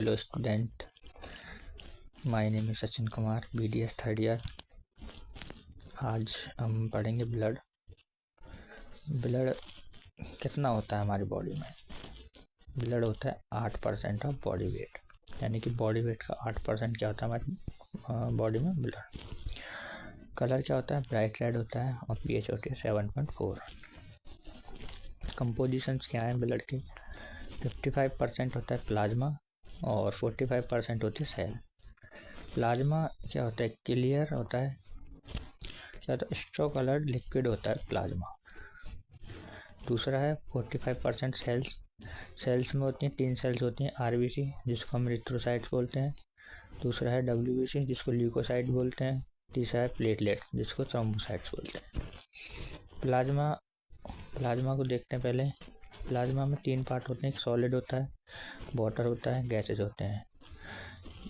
Hello student, my name is Sachin Kumar, BDS third year. आज हम पढ़ेंगे ब्लड कितना होता है हमारी बॉडी में। ब्लड होता है 8% ऑफ बॉडी वेट, यानी कि बॉडी वेट का 8% क्या होता है हमारी बॉडी में ब्लड। कलर क्या होता है? ब्राइट रेड होता है और pH होती है 7.4। कंपोजिशंस क्या है ब्लड की? 55% होता है प्लाज्मा और 45% होती है सेल। प्लाज्मा क्या होता है? क्लियर होता है, क्या होता है? स्ट्रो कलर्ड लिक्विड होता है प्लाज्मा। दूसरा है 45% सेल्स में होती हैं 3 सेल्स होती हैं, RBC जिसको हम एरिथ्रोसाइट्स बोलते हैं। दूसरा है WBC जिसको ल्यूकोसाइट बोलते हैं। तीसरा है प्लेटलेट जिसको थ्रोम्बोसाइट्स बोलते हैं। प्लाज्मा को देखते हैं पहले। प्लाज्मा में 3 पार्ट होते हैं, एक सॉलिड होता है, वाटर होता है, गैसेज होते हैं।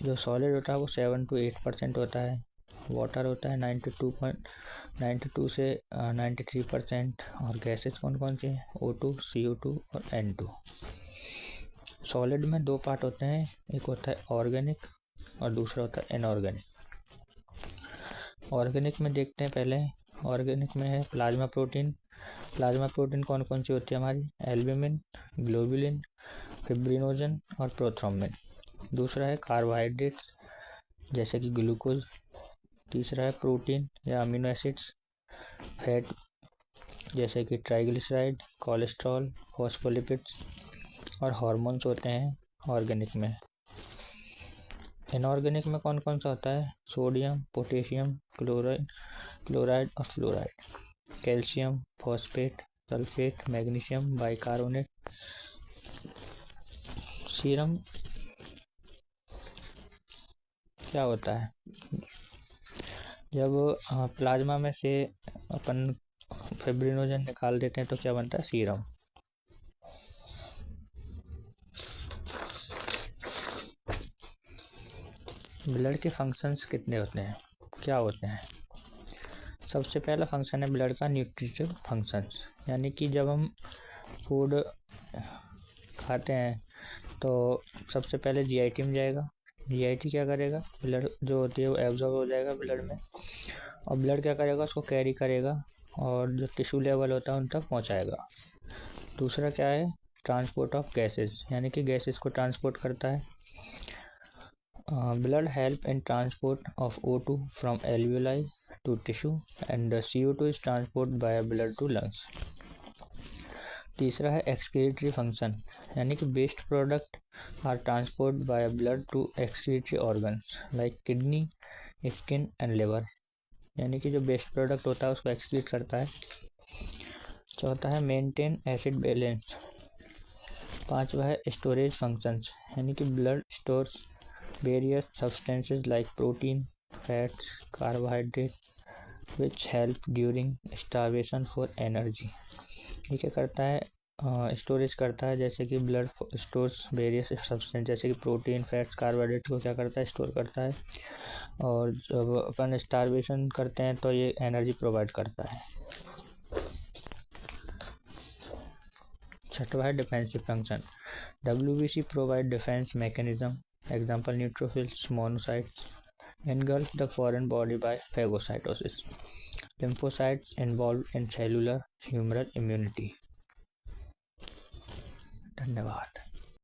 जो सॉलिड होता है वो 7 to 8% होता है, वाटर होता है 92 से 93%, और गैसेज कौन कौन सी हैं? O2, CO2 और N2। सॉलिड में 2 पार्ट होते हैं, एक होता है ऑर्गेनिक और दूसरा होता है इनऑर्गेनिक। ऑर्गेनिक में देखते हैं पहले। ऑर्गेनिक में है प्लाज्मा प्रोटीन। प्लाज्मा प्रोटीन कौन कौन सी होती है हमारी? एल्ब्यूमिन, ग्लोबुलिन, फिब्रिनोजन और प्रोथ्रोम्बिन। दूसरा है कार्बोहाइड्रेट्स जैसे कि ग्लूकोज। तीसरा है प्रोटीन या अमीनो एसिड्स। फैट जैसे कि ट्राइग्लिसराइड, कोलेस्ट्रॉल, फॉस्फोलिपिड्स और हार्मोन्स होते हैं ऑर्गेनिक में। इनऑर्गेनिक में कौन कौन सा होता है? सोडियम, पोटेशियम, क्लोराइड और fluoride, calcium, phosphate, sulphate, magnesium, bicarbonate. Serum क्या होता है? जब प्लाज्मा में से अपन फिब्रिनोजन निकाल देते हैं तो क्या बनता है? सीरम। ब्लड के फंक्शंस कितने होते हैं, क्या होते हैं? सबसे पहला फंक्शन है ब्लड का न्यूट्रिटिव फंक्शंस, यानी कि जब हम फूड खाते हैं तो सबसे पहले GIT में जाएगा। GIT क्या करेगा? ब्लड जो होती है वो एब्जॉर्ब हो जाएगा ब्लड में, और ब्लड क्या करेगा? उसको कैरी करेगा और जो टिश्यू लेवल होता है उन तक पहुंचाएगा। दूसरा क्या है? ट्रांसपोर्ट ऑफ गैसेस, यानी कि गैसेस को ट्रांसपोर्ट करता है। Blood help in transport of O2 from alveoli to tissue and CO2 is transport by blood to lungs. तीसरा है एक्सक्रीटरी फंक्शन, यानी कि waste product are transport by blood to excretory organs like kidney, skin and liver, यानी कि जो waste product होता है उसको एक्सक्रीट करता है। चौथा है मेंटेन एसिड बैलेंस। पांचवा है स्टोरेज फंक्शंस, यानी कि blood stores various substances like protein, fats, carbohydrate which help during starvation for energy. ये क्या करता है? स्टोरेज करता है, जैसे कि ब्लड स्टोर्स वेरियस सब्सटेंस जैसे कि प्रोटीन, फैट्स, कार्बोहाइड्रेट को क्या करता है? स्टोर करता है, और जब अपन स्टार्वेशन करते हैं तो ये एनर्जी प्रोवाइड करता है। छठवा है defensive function. WBC provide defence mechanism, example neutrophils, monocytes engulf the foreign body by phagocytosis. Lymphocytes involved in cellular humoral immunity. धन्यवाद।